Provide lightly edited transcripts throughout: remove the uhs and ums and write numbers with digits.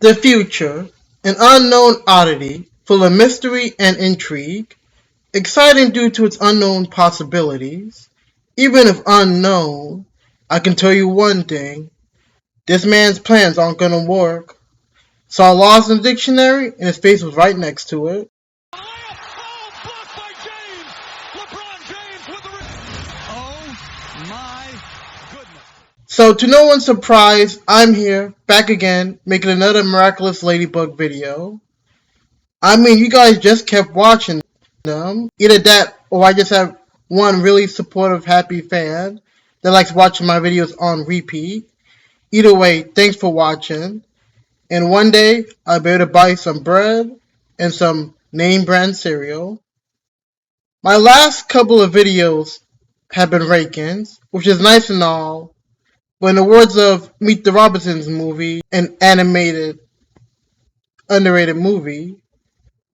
The future, an unknown oddity, full of mystery and intrigue, exciting due to its unknown possibilities. Even if unknown, I can tell you one thing, this man's plans aren't gonna work. Saw lost in the dictionary and his face was right next to it. So to no one's surprise, I'm here, back again, making another Miraculous Ladybug video. I mean, you guys just kept watching them. Either that, or I just have one really supportive, happy fan that likes watching my videos on repeat. Either way, thanks for watching. And one day, I'll be able to buy some bread and some name brand cereal. My last couple of videos have been Rakins, which is nice and all, but in the words of Meet the Robinsons movie, an animated, underrated movie,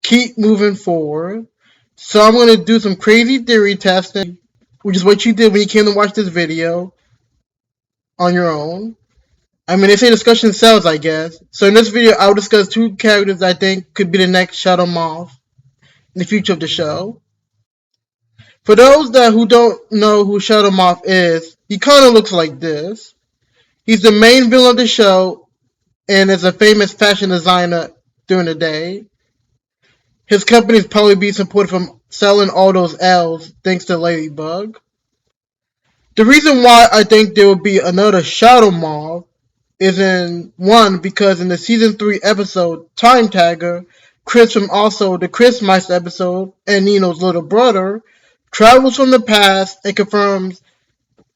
keep moving forward. So I'm going to do some crazy theory testing, which is what you did when you came to watch this video on your own. I mean, they say discussion sells, I guess. So in this video, I'll discuss two characters I think could be the next Shadow Moth in the future of the show. For those who don't know who Shadow Moth is, he kind of looks like this. He's the main villain of the show and is a famous fashion designer during the day. His company is probably being supported from selling all those L's thanks to Ladybug. The reason why I think there will be another Shadow Moth is because in the season 3 episode Time Tagger, Chris from also the Chris Meister episode and Nino's little brother travels from the past and confirms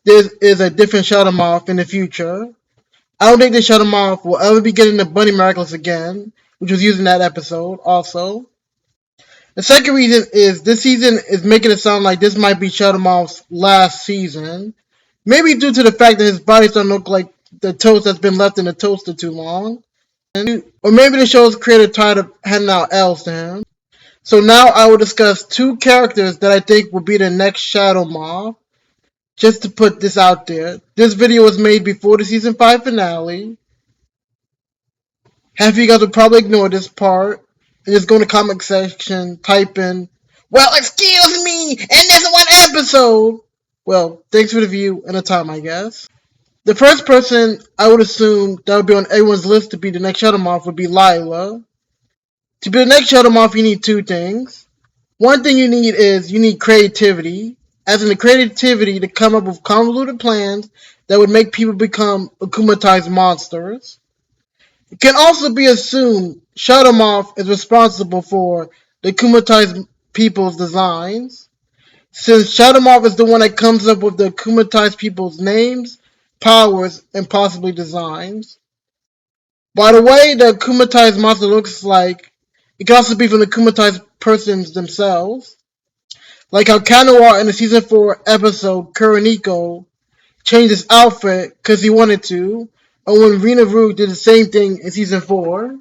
there is a different Shadow Moth in the future. I don't think the Shadow Moth will ever be getting the Bunny Miraculous again, which was used in that episode also. The second reason is this season is making it sound like this might be Shadow Moth's last season. Maybe due to the fact that his body doesn't look like the toast that's been left in the toaster too long. Or maybe the show's creator tired of handing out L's to him. So now I will discuss two characters that I think will be the next Shadow Moth. Just to put this out there, this video was made before the season 5 finale. Half of you guys will probably ignore this part and just go in the comment section, type in, well, excuse me, and there's one episode. Well, thanks for the view and the time, I guess. The first person I would assume that would be on everyone's list to be the next Shadow Moth would be Lila. To be the next Shadow Moth, you need two things. One thing you need creativity, as in the creativity to come up with convoluted plans that would make people become akumatized monsters. It can also be assumed Shadow Moth is responsible for the akumatized people's designs, since Shadow Moth is the one that comes up with the akumatized people's names, powers, and possibly designs. By the way the akumatized monster looks like, it can also be from the akumatized persons themselves. Like how Kanoa in the season 4 episode Kuroniko changed his outfit because he wanted to, or when Rina Ru did the same thing in season 4.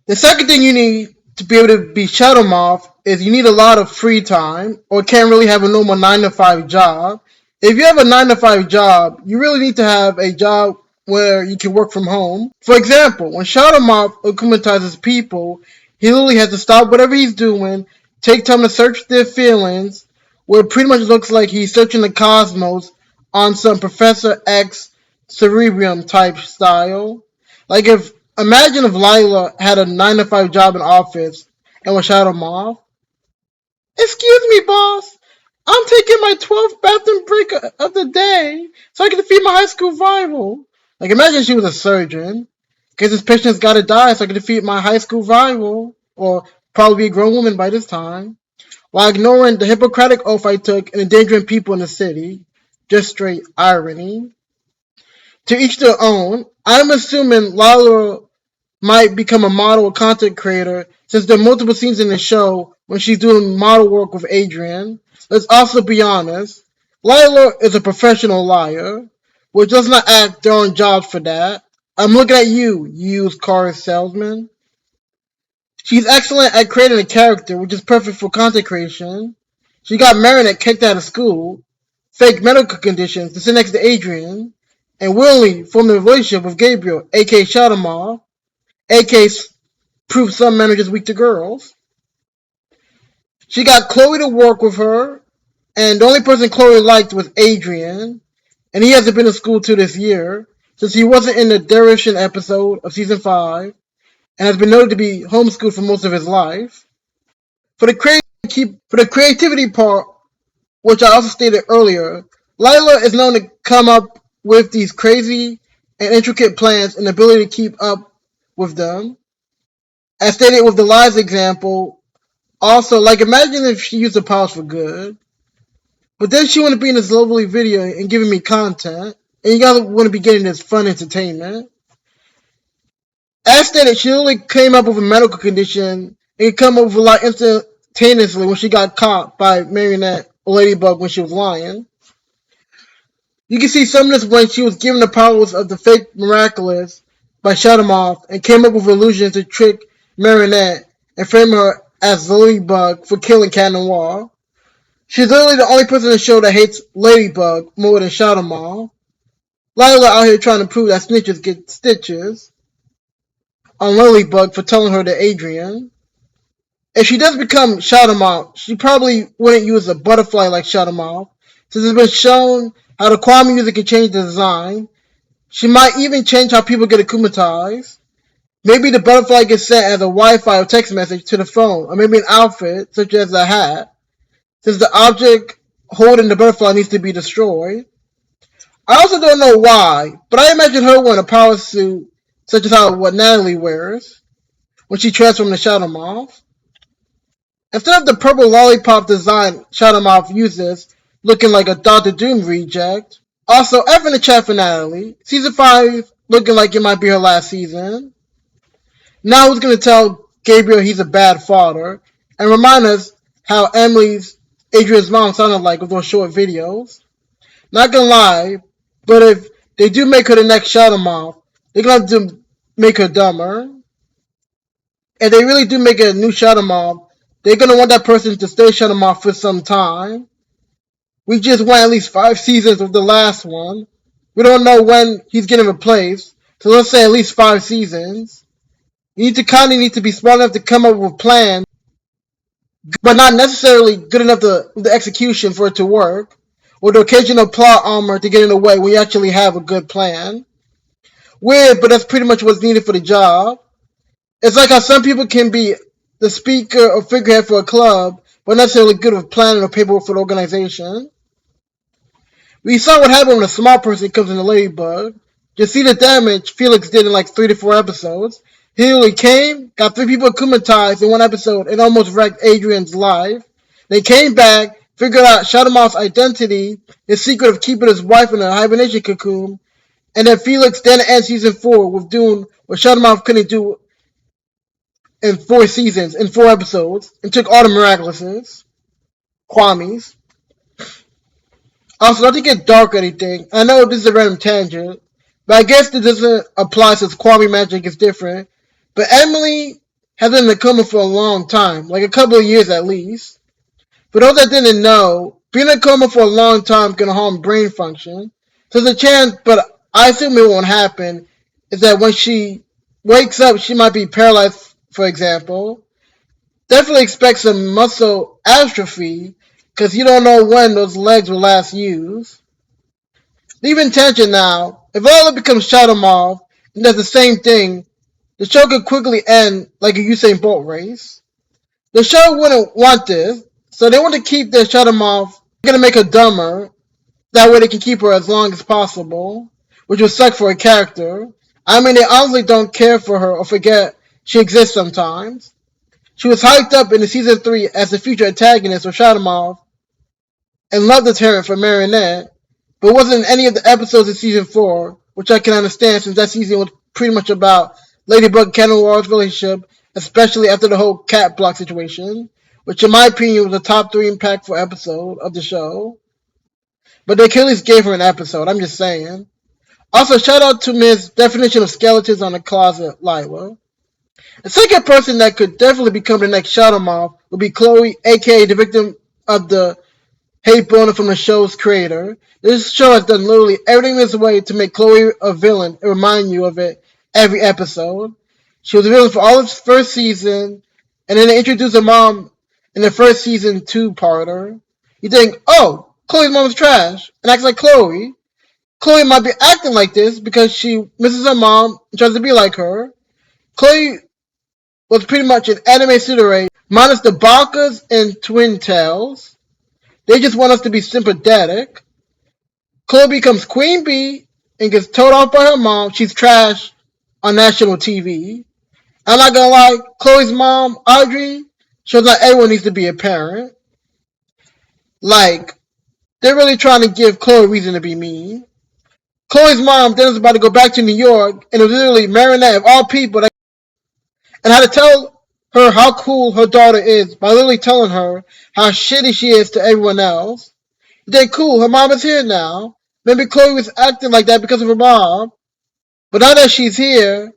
The second thing you need to be able to be Shadow Moth is you need a lot of free time, or can't really have a normal 9 to 5 job. If you have a 9 to 5 job, you really need to have a job where you can work from home. For example, when Shadow Moth akumatizes people, he literally has to stop whatever he's doing, take time to search their feelings, where it pretty much looks like he's searching the cosmos on some Professor X Cerebrium type style. Like imagine if Lila had a 9 to 5 job in office and was Shadow Moth. Excuse me, boss. I'm taking my 12th bathroom break of the day so I can feed my high school rival. Like imagine she was a surgeon. Because his patient's gotta die so I can defeat my high school rival. Or probably a grown woman by this time. While ignoring the Hippocratic oath I took and endangering people in the city. Just straight irony. To each their own. I'm assuming Lala might become a model or content creator since there are multiple scenes in the show when she's doing model work with Adrian. Let's also be honest. Lila is a professional liar, which does not act their own jobs for that. I'm looking at you used car salesman. She's excellent at creating a character, which is perfect for content creation. She got married and kicked out of school, fake medical conditions to sit next to Adrian, and willingly formed a relationship with Gabriel, aka Shadow Moth, aka proof some men are just weak to girls. She got Chloe to work with her, and the only person Chloe liked was Adrian, and he hasn't been in school till this year, since he wasn't in the derivation episode of season 5, and has been noted to be homeschooled for most of his life. For the creativity part, which I also stated earlier, Lila is known to come up with these crazy and intricate plans and ability to keep up with them. As stated with the lies example, also, like, imagine if she used the powers for good, but then she wouldn't be in this lovely video and giving me content, and you guys wouldn't be getting this fun entertainment. As stated, she literally came up with a medical condition and could come up with a lot instantaneously when she got caught by Marionette or Ladybug when she was lying. You can see some of this when she was given the powers of the fake Miraculous by Shadow Moth and came up with illusions to trick Marionette and frame her as Ladybug for killing Cat Noir. She's literally the only person in the show that hates Ladybug more than Shadow Moth. Lila out here trying to prove that snitches get stitches on Ladybug for telling her to Adrian. If she does become Shadow Moth, she probably wouldn't use a butterfly like Shadow Moth, since it's been shown how the Kwame music can change the design. She might even change how people get akumatized. Maybe the butterfly gets sent as a Wi-Fi or text message to the phone, or maybe an outfit, such as a hat, since the object holding the butterfly needs to be destroyed. I also don't know why, but I imagine her wearing a power suit, such as what Natalie wears when she transforms into Shadow Moth. Instead of the purple lollipop design Shadow Moth uses, looking like a Doctor Doom reject. Also, F in the chat for Natalie. Season 5 looking like it might be her last season. Now who's going to tell Gabriel he's a bad father and remind us how Adrian's mom sounded like with those short videos. Not gonna lie, but if they do make her the next Shadow Moth, they're gonna have to make her dumber. If they really do make a new Shadow Moth, they're gonna want that person to stay Shadow Moth for some time. We just went at least 5 seasons of the last one. We don't know when he's getting replaced, so let's say at least 5 seasons. You need to be smart enough to come up with plans, but not necessarily good enough to the execution for it to work, or the occasional plot armor to get in the way when you actually have a good plan. Weird, but that's pretty much what's needed for the job. It's like how some people can be the speaker or figurehead for a club, but not necessarily good with planning or paperwork for the organization. We saw what happened when a small person comes in the Ladybug. Just see the damage Felix did in like 3 to 4 episodes. He literally came, got 3 people akumatized in 1 episode, and almost wrecked Adrian's life. They came back, figured out Shadow Moth's identity, his secret of keeping his wife in a hibernation cocoon, and then Felix then ends season 4 with doing what Shadow Moth couldn't do in 4 seasons, in 4 episodes, and took all the Miraculouses, Kwame's. Also, not to get dark or anything, I know this is a random tangent, but I guess this doesn't apply since Kwame magic is different. But Emily has been in the coma for a long time, like a couple of years at least. For those that didn't know, being in a coma for a long time can harm brain function. So there's a chance, but I assume it won't happen, is that when she wakes up, she might be paralyzed, for example. Definitely expect some muscle atrophy, because you don't know when those legs were last used. Leaving tangent now, if Lola becomes Shadow Moth and does the same thing, the show could quickly end like a Usain Bolt race. The show wouldn't want this, so they want to keep their Shadow Moth. They're gonna make her dumber, that way they can keep her as long as possible, which would suck for a character. I mean, they honestly don't care for her or forget she exists sometimes. She was hyped up in the season 3 as the future antagonist of Shadow Moth and loved the Terror for Marionette, but wasn't in any of the episodes of season 4, which I can understand since that season was pretty much about Ladybug and Cat Noir's relationship, especially after the whole cat block situation, which in my opinion was a top 3 impactful episode of the show. But they at least gave her an episode, I'm just saying. Also, shout out to Ms. Definition of Skeletons on the Closet, Lila. The second person that could definitely become the next Shadow Moth would be Chloe, aka the victim of the hate boner from the show's creator. This show has done literally everything in its way to make Chloe a villain and remind you of it every episode. She was a villain for all of the first season, and then they introduced her mom in the first season two-parter. You think, oh, Chloe's mom is trash and acts like Chloe. Chloe might be acting like this because she misses her mom and tries to be like her. Chloe was pretty much an anime pseudo minus the Bakas and Twin Tails. They just want us to be sympathetic. Chloe becomes Queen Bee and gets told off by her mom. She's trash on national TV. I'm not gonna lie, Chloe's mom, Audrey, shows that everyone needs to be a parent. Like, they're really trying to give Chloe a reason to be mean. Chloe's mom then was about to go back to New York, and it was literally Marinette of all people that and had to tell her how cool her daughter is by literally telling her how shitty she is to everyone else. Then cool, her mom is here now. Maybe Chloe was acting like that because of her mom, but now that she's here,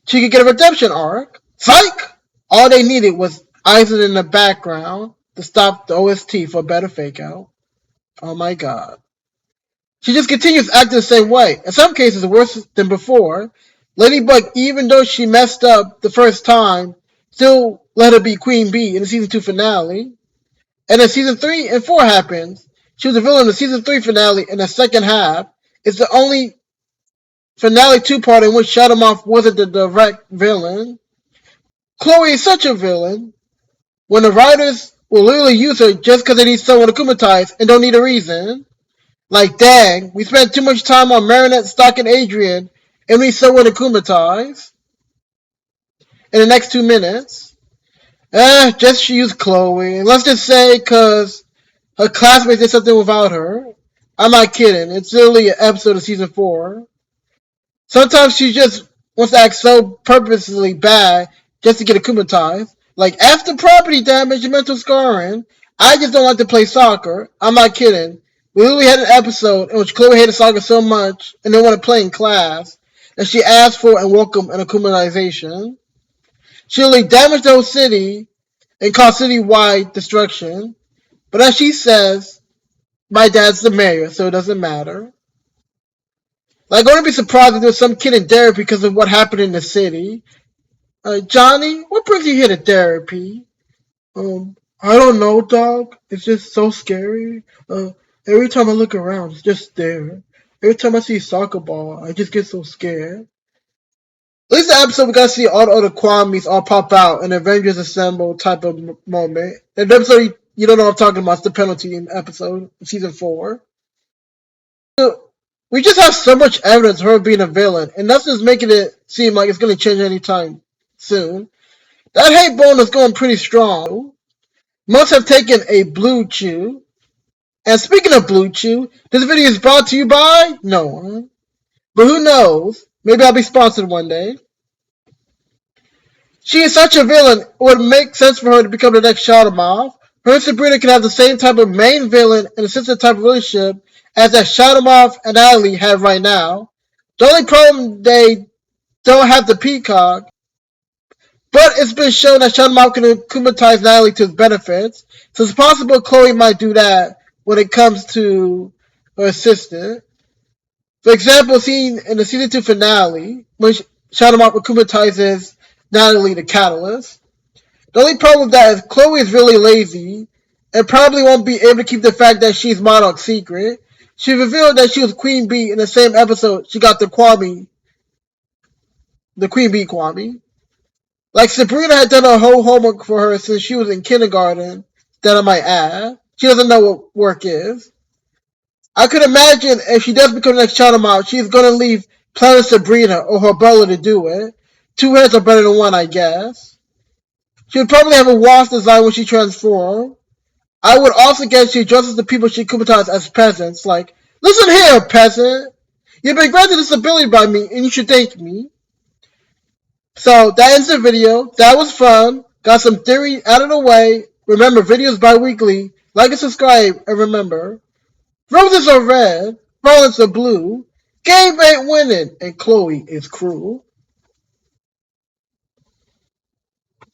she could get a redemption arc. Psych! All they needed was Isaac in the background to stop the OST for a better fake out. Oh my god. She just continues acting the same way. In some cases, worse than before. Ladybug, even though she messed up the first time, still let her be Queen Bee in the season 2 finale. And then season 3 and 4 happens. She was a villain in the season 3 finale in the second half. It's the only finale two-part in which Shadow Moth wasn't the direct villain. Chloe is such a villain when the writers will literally use her just because they need someone to kumatize and don't need a reason. Like, dang, we spent too much time on Marinette stalking Adrian and we need someone to kumatize in the next 2 minutes. Just use Chloe. And let's just say because her classmates did something without her. I'm not kidding. It's literally an episode of season 4. Sometimes she just wants to act so purposely bad just to get akumatized. Like, after property damage and mental scarring, I just don't like to play soccer. I'm not kidding. We literally had an episode in which Chloe hated soccer so much and didn't want to play in class that she asked for and welcomed an akumatization. She literally damaged the whole city and caused citywide destruction. But as she says, my dad's the mayor, so it doesn't matter. Like, I wouldn't be surprised if there was some kid in therapy because of what happened in the city. Johnny, what brings you here to therapy? I don't know, dog. It's just so scary. Every time I look around, it's just there. Every time I see a soccer ball, I just get so scared. At least the episode we got to see all the other Kwamis all pop out and Avengers Assemble type of moment. And the episode you don't know what I'm talking about, it's the penalty episode, season 4. We just have so much evidence of her being a villain, and nothing's making it seem like it's going to change anytime soon. That hate bone is going pretty strong. Must have taken a blue chew. And speaking of blue chew, this video is brought to you by no one. But who knows? Maybe I'll be sponsored one day. She is such a villain, it would make sense for her to become the next Shadow Moth. Her and Sabrina can have the same type of main villain and assistant type of relationship as that Shadow Moth and Natalie have right now. The only problem they don't have the peacock, but it's been shown that Shadow Moth can kumatize Natalie to his benefits, so it's possible Chloe might do that when it comes to her assistant. For example, seen in the season 2 finale, when Shadow Moth akumatizes Natalie the Catalyst. The only problem with that is Chloe is really lazy and probably won't be able to keep the fact that she's Monarch's secret. She revealed that she was Queen Bee in the same episode she got the Queen Bee Kwame. Like, Sabrina had done her whole homework for her since she was in kindergarten, that I might add. She doesn't know what work is. I could imagine if she does become the next Shadow Moth, she's going to leave Planet Sabrina or her brother to do it. 2 heads are better than 1, I guess. She would probably have a wasp design when she transformed. I would also guess she addresses the people she kumatized as peasants, like, listen here, peasant! You've been granted this ability by me, and you should thank me. So, that ends the video. That was fun. Got some theory out of the way. Remember, videos bi-weekly. Like and subscribe, and remember, roses are red, violets are blue, Gabe ain't winning, and Chloe is cruel.